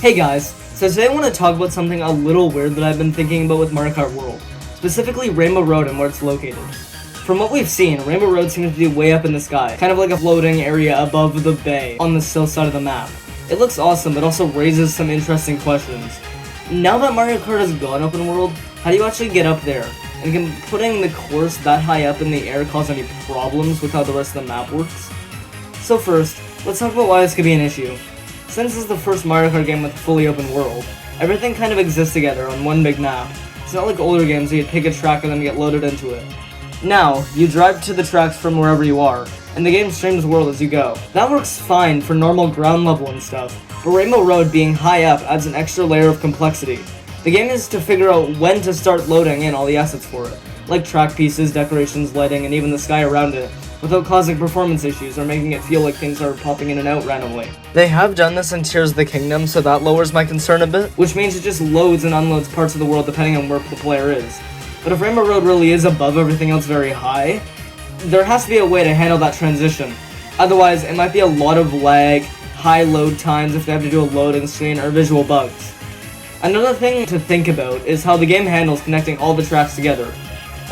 Hey guys, so today I want to talk about something a little weird that I've been thinking about with Mario Kart World, specifically Rainbow Road and where it's located. From what we've seen, Rainbow Road seems to be way up in the sky, kind of like a floating area above the bay on the south side of the map. It looks awesome, but also raises some interesting questions. Now that Mario Kart has gone open world, how do you actually get up there? And can putting the course that high up in the air cause any problems with how the rest of the map works? So first, let's talk about why this could be an issue. Since this is the first Mario Kart game with a fully open world, everything kind of exists together on one big map. It's not like older games where you'd pick a track and then get loaded into it. Now, you drive to the tracks from wherever you are, and the game streams the world as you go. That works fine for normal ground level and stuff, but Rainbow Road being high up adds an extra layer of complexity. The game is to figure out when to start loading in all the assets for it, like track pieces, decorations, lighting, and even the sky around it, without causing performance issues or making it feel like things are popping in and out randomly. They have done this in Tears of the Kingdom, so that lowers my concern a bit, which means it just loads and unloads parts of the world depending on where the player is. But if Rainbow Road really is above everything else very high, there has to be a way to handle that transition. Otherwise, it might be a lot of lag, high load times if they have to do a loading screen, or visual bugs. Another thing to think about is how the game handles connecting all the tracks together.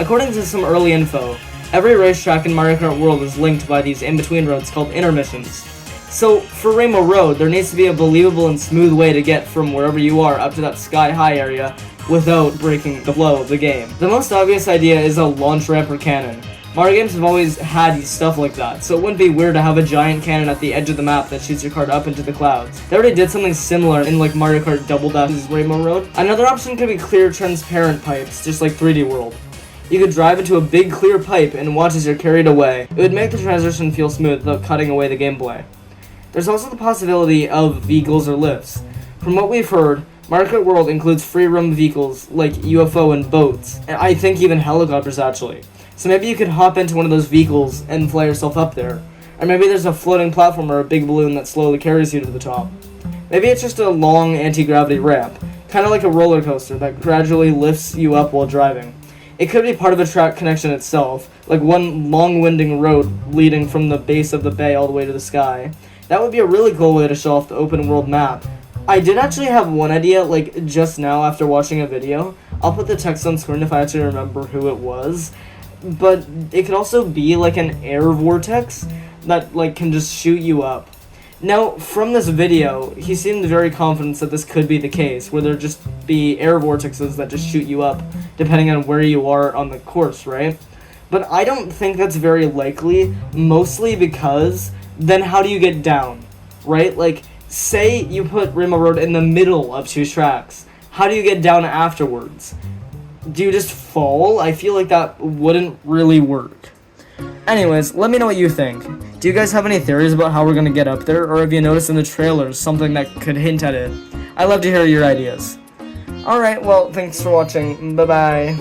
According to some early info, every racetrack in Mario Kart World is linked by these in-between roads called intermissions. So, for Rainbow Road, there needs to be a believable and smooth way to get from wherever you are up to that sky-high area without breaking the flow of the game. The most obvious idea is a launch ramp or cannon. Mario games have always had stuff like that, so it wouldn't be weird to have a giant cannon at the edge of the map that shoots your cart up into the clouds. They already did something similar in like Mario Kart Double Dash's Rainbow Road. Another option could be clear transparent pipes, just like 3D World. You could drive into a big clear pipe and watch as you're carried away. It would make the transition feel smooth without cutting away the gameplay. There's also the possibility of vehicles or lifts. From what we've heard, Mario Kart World includes free roam vehicles like UFO and boats, and I think even helicopters actually. So maybe you could hop into one of those vehicles and fly yourself up there. Or maybe there's a floating platform or a big balloon that slowly carries you to the top. Maybe it's just a long anti-gravity ramp, kind of like a roller coaster that gradually lifts you up while driving. It could be part of a track connection itself, like one long-winding road leading from the base of the bay all the way to the sky. That would be a really cool way to show off the open world map. I did actually have one idea, like just now after watching a video. I'll put the text on screen if I actually remember who it was. But it could also be like an air vortex that like can just shoot you up. Now, from this video, he seemed very confident that this could be the case, where there'd just be air vortexes that just shoot you up, depending on where you are on the course, right? But I don't think that's very likely, mostly because then how do you get down, right? Like, say you put Rainbow Road in the middle of two tracks. How do you get down afterwards? Do you just fall? I feel like that wouldn't really work. Anyways, let me know what you think. Do you guys have any theories about how we're gonna get up there, or have you noticed in the trailers something that could hint at it? I'd love to hear your ideas. Alright, well, thanks for watching. Bye-bye.